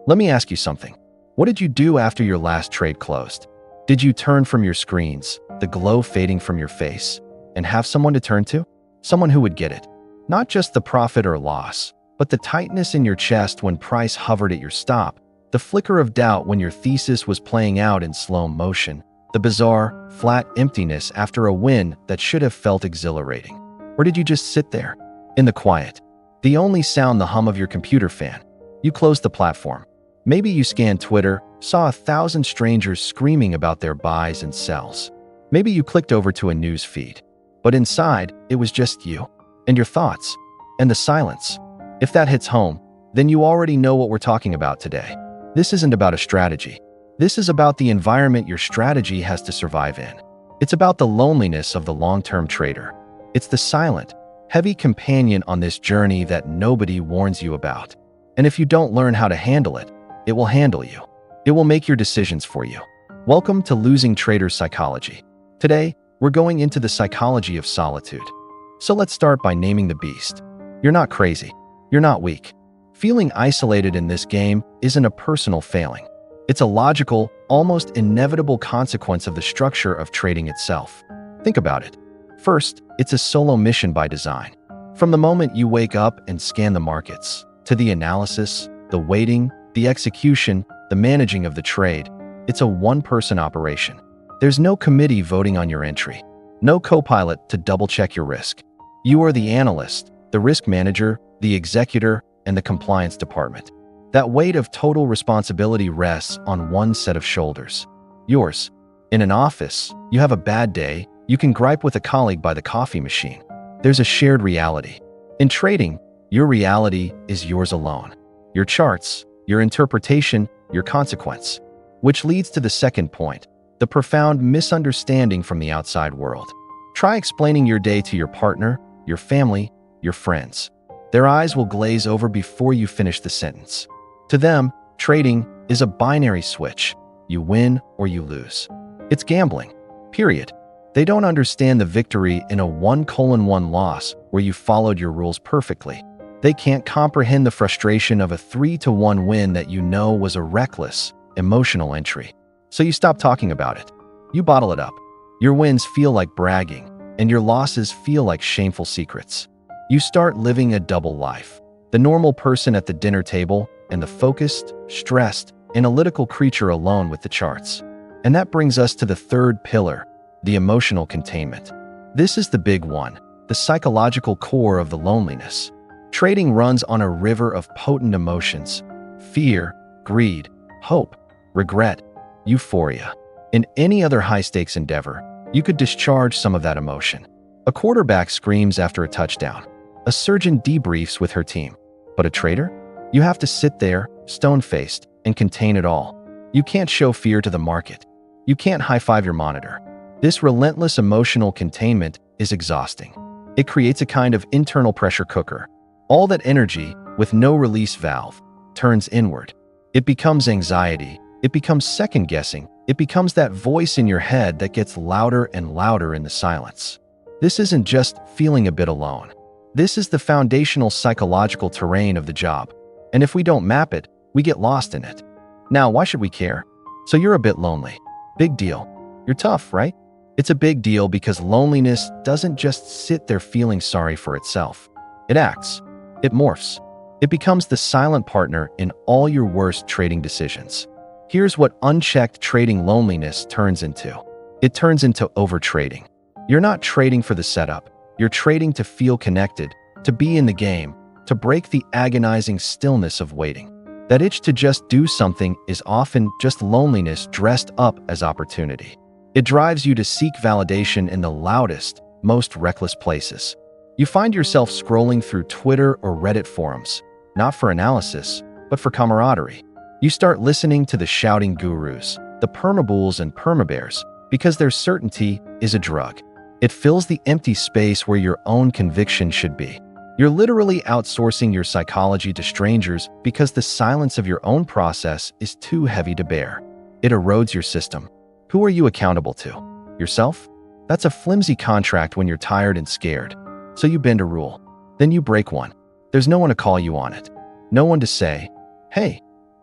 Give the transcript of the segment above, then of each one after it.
Let me ask you something. What did you do after your last trade closed? Did you turn from your screens, the glow fading from your face, and have someone to turn to? Someone who would get it. Not just the profit or loss, but the tightness in your chest when price hovered at your stop, the flicker of doubt when your thesis was playing out in slow motion, the bizarre, flat emptiness after a win that should have felt exhilarating. Or did you just sit there, in the quiet? The only sound the hum of your computer fan. You closed the platform. Maybe you scanned Twitter, saw 1,000 strangers screaming about their buys and sells. Maybe you clicked over to a news feed. But inside, it was just you, and your thoughts, and the silence. If that hits home, then you already know what we're talking about today. This isn't about a strategy. This is about the environment your strategy has to survive in. It's about the loneliness of the long-term trader. It's the silent, heavy companion on this journey that nobody warns you about. And if you don't learn how to handle it, it will handle you. It will make your decisions for you. Welcome to Losing Traders Psychology. Today, we're going into the psychology of solitude. So let's start by naming the beast. You're not crazy. You're not weak. Feeling isolated in this game isn't a personal failing. It's a logical, almost inevitable consequence of the structure of trading itself. Think about it. First, it's a solo mission by design. From the moment you wake up and scan the markets, to the analysis, the waiting, the execution, the managing of the trade, it's a one-person operation. There's no committee voting on your entry, no co-pilot to double-check your risk. You are the analyst, the risk manager, the executor, and the compliance department. That weight of total responsibility rests on one set of shoulders, yours. In an office, you have a bad day, you can gripe with a colleague by the coffee machine. There's a shared reality. In trading, your reality is yours alone. Your charts, your interpretation, your consequence. Which leads to the second point, the profound misunderstanding from the outside world. Try explaining your day to your partner, your family, your friends. Their eyes will glaze over before you finish the sentence. To them, trading is a binary switch. You win or you lose. It's gambling, period. They don't understand the victory in a 1:1 loss where you followed your rules perfectly. They can't comprehend the frustration of a 3-1 win that you know was a reckless, emotional entry. So you stop talking about it. You bottle it up. Your wins feel like bragging, and your losses feel like shameful secrets. You start living a double life. The normal person at the dinner table, and the focused, stressed, analytical creature alone with the charts. And that brings us to the third pillar, the emotional containment. This is the big one, the psychological core of the loneliness. Trading runs on a river of potent emotions: fear, greed, hope, regret, euphoria. In any other high-stakes endeavor, you could discharge some of that emotion. A quarterback screams after a touchdown. A surgeon debriefs with her team. But a trader? You have to sit there, stone-faced, and contain it all. You can't show fear to the market. You can't high-five your monitor. This relentless emotional containment is exhausting. It creates a kind of internal pressure cooker. All that energy, with no release valve, turns inward. It becomes anxiety. It becomes second-guessing. It becomes that voice in your head that gets louder and louder in the silence. This isn't just feeling a bit alone. This is the foundational psychological terrain of the job. And if we don't map it, we get lost in it. Now, why should we care? So you're a bit lonely. Big deal. You're tough, right? It's a big deal because loneliness doesn't just sit there feeling sorry for itself. It acts. It morphs. It becomes the silent partner in all your worst trading decisions. Here's what unchecked trading loneliness turns into. It turns into overtrading. You're not trading for the setup. You're trading to feel connected, to be in the game, to break the agonizing stillness of waiting. That itch to just do something is often just loneliness dressed up as opportunity. It drives you to seek validation in the loudest, most reckless places. You find yourself scrolling through Twitter or Reddit forums, not for analysis, but for camaraderie. You start listening to the shouting gurus, the permabulls and permabears, because their certainty is a drug. It fills the empty space where your own conviction should be. You're literally outsourcing your psychology to strangers because the silence of your own process is too heavy to bear. It erodes your system. Who are you accountable to? Yourself? That's a flimsy contract when you're tired and scared. So you bend a rule. Then you break one. There's no one to call you on it. No one to say, hey,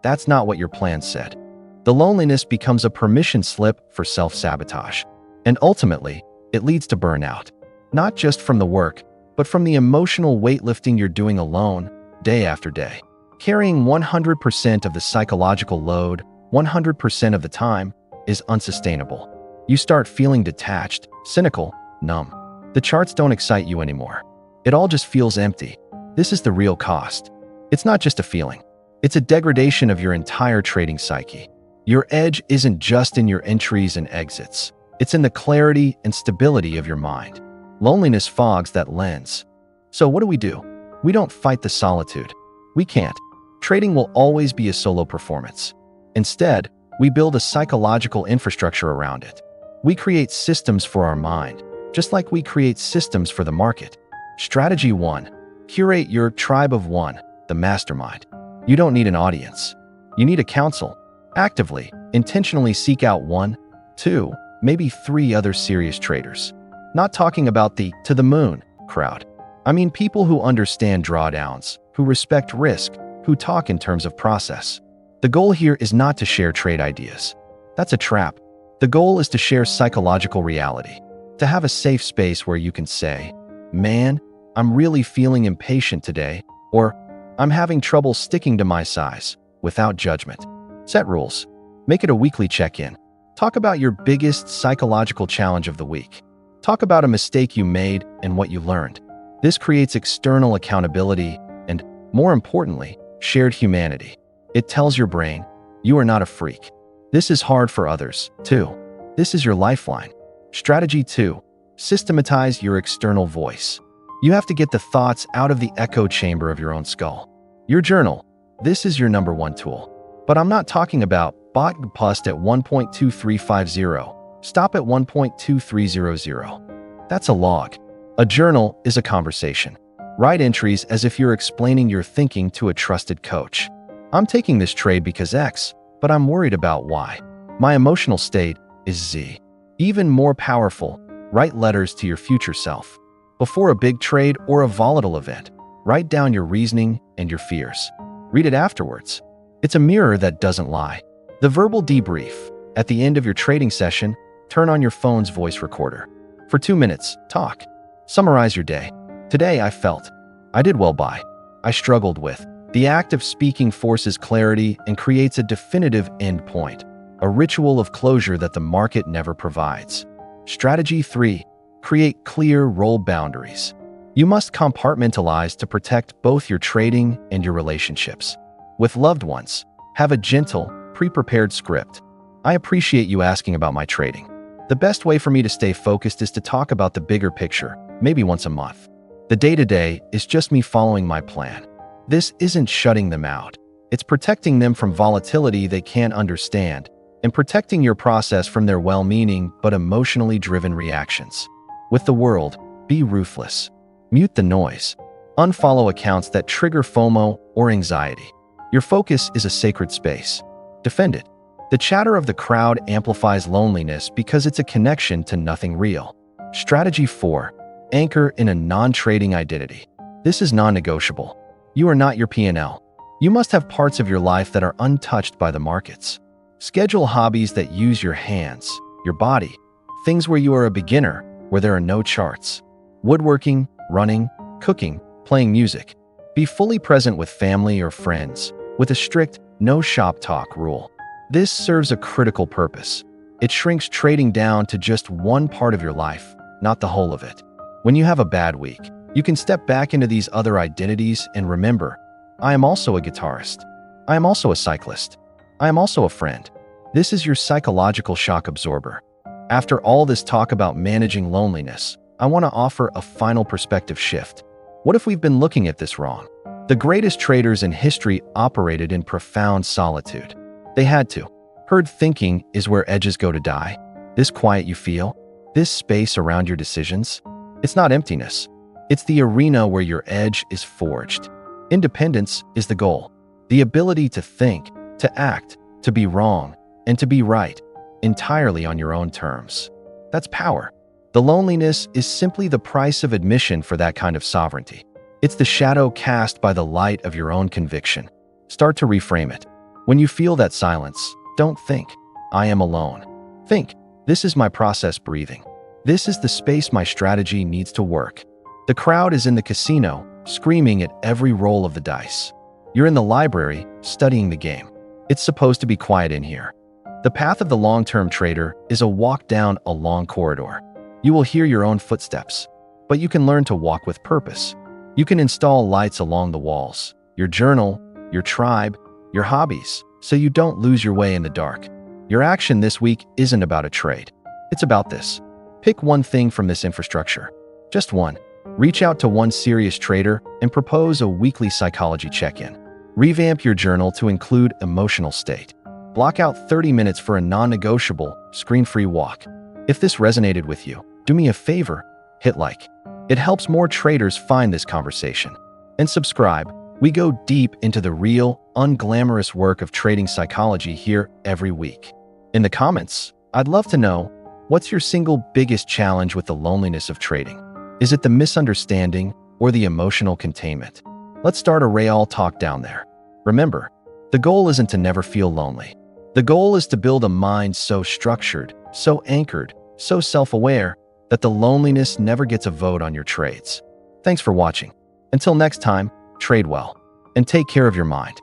that's not what your plan said. The loneliness becomes a permission slip for self-sabotage. And ultimately, it leads to burnout. Not just from the work, but from the emotional weightlifting you're doing alone, day after day. Carrying 100% of the psychological load, 100% of the time, is unsustainable. You start feeling detached, cynical, numb. The charts don't excite you anymore. It all just feels empty. This is the real cost. It's not just a feeling. It's a degradation of your entire trading psyche. Your edge isn't just in your entries and exits. It's in the clarity and stability of your mind. Loneliness fogs that lens. So what do? We don't fight the solitude. We can't. Trading will always be a solo performance. Instead, we build a psychological infrastructure around it. We create systems for our mind, just like we create systems for the market. Strategy 1. Curate your tribe of one, the mastermind. You don't need an audience. You need a council. Actively, intentionally seek out 1, 2, maybe 3 other serious traders. Not talking about the to the moon crowd. I mean people who understand drawdowns, who respect risk, who talk in terms of process. The goal here is not to share trade ideas. That's a trap. The goal is to share psychological reality. To have a safe space where you can say, "Man, I'm really feeling impatient today," or "I'm having trouble sticking to my size," without judgment. Set rules. Make it a weekly check-in. Talk about your biggest psychological challenge of the week. Talk about a mistake you made and what you learned. This creates external accountability and, more importantly, shared humanity. It tells your brain, you are not a freak. This is hard for others, too. This is your lifeline. Strategy 2. Systematize your external voice. You have to get the thoughts out of the echo chamber of your own skull. Your journal. This is your number 1 tool. But I'm not talking about bot pust at 1.2350. Stop at 1.2300. That's a log. A journal is a conversation. Write entries as if you're explaining your thinking to a trusted coach. I'm taking this trade because X, but I'm worried about Y. My emotional state is Z. Even more powerful, write letters to your future self. Before a big trade or a volatile event, write down your reasoning and your fears. Read it afterwards. It's a mirror that doesn't lie. The verbal debrief. At the end of your trading session, turn on your phone's voice recorder. For 2 minutes, talk. Summarize your day. Today I felt. I did well by. I struggled with. The act of speaking forces clarity and creates a definitive end point, a ritual of closure that the market never provides. Strategy 3. Create clear role boundaries. You must compartmentalize to protect both your trading and your relationships. With loved ones, have a gentle, pre-prepared script. I appreciate you asking about my trading. The best way for me to stay focused is to talk about the bigger picture, maybe once a month. The day-to-day is just me following my plan. This isn't shutting them out. It's protecting them from volatility they can't understand and protecting your process from their well-meaning but emotionally driven reactions. With the world, be ruthless. Mute the noise. Unfollow accounts that trigger FOMO or anxiety. Your focus is a sacred space. Defend it. The chatter of the crowd amplifies loneliness because it's a connection to nothing real. Strategy 4. Anchor in a non-trading identity. This is non-negotiable. You are not your P&L. You must have parts of your life that are untouched by the markets. Schedule hobbies that use your hands, your body, things where you are a beginner, where there are no charts. Woodworking, running, cooking, playing music. Be fully present with family or friends, with a strict no shop talk rule. This serves a critical purpose. It shrinks trading down to just one part of your life, not the whole of it. When you have a bad week, you can step back into these other identities and remember, I am also a guitarist. I am also a cyclist. I am also a friend. This is your psychological shock absorber. After all this talk about managing loneliness, I want to offer a final perspective shift. What if we've been looking at this wrong? The greatest traders in history operated in profound solitude. They had to. Herd thinking is where edges go to die. This quiet you feel, this space around your decisions, it's not emptiness. It's the arena where your edge is forged. Independence is the goal. The ability to think, to act, to be wrong, and to be right, entirely on your own terms. That's power. The loneliness is simply the price of admission for that kind of sovereignty. It's the shadow cast by the light of your own conviction. Start to reframe it. When you feel that silence, don't think, I am alone. Think, this is my process breathing. This is the space my strategy needs to work. The crowd is in the casino, screaming at every roll of the dice. You're in the library, studying the game. It's supposed to be quiet in here. The path of the long-term trader is a walk down a long corridor. You will hear your own footsteps, but you can learn to walk with purpose. You can install lights along the walls, your journal, your tribe, your hobbies, so you don't lose your way in the dark. Your action this week isn't about a trade. It's about this. Pick one thing from this infrastructure. Just one. Reach out to one serious trader and propose a weekly psychology check-in. Revamp your journal to include emotional state. Block out 30 minutes for a non-negotiable, screen-free walk. If this resonated with you, do me a favor, hit like. It helps more traders find this conversation. And subscribe. We go deep into the real, unglamorous work of trading psychology here every week. In the comments, I'd love to know, what's your single biggest challenge with the loneliness of trading? Is it the misunderstanding or the emotional containment? Let's start a real talk down there. Remember, the goal isn't to never feel lonely. The goal is to build a mind so structured, so anchored, so self-aware that the loneliness never gets a vote on your trades. Thanks for watching. Until next time, trade well and take care of your mind.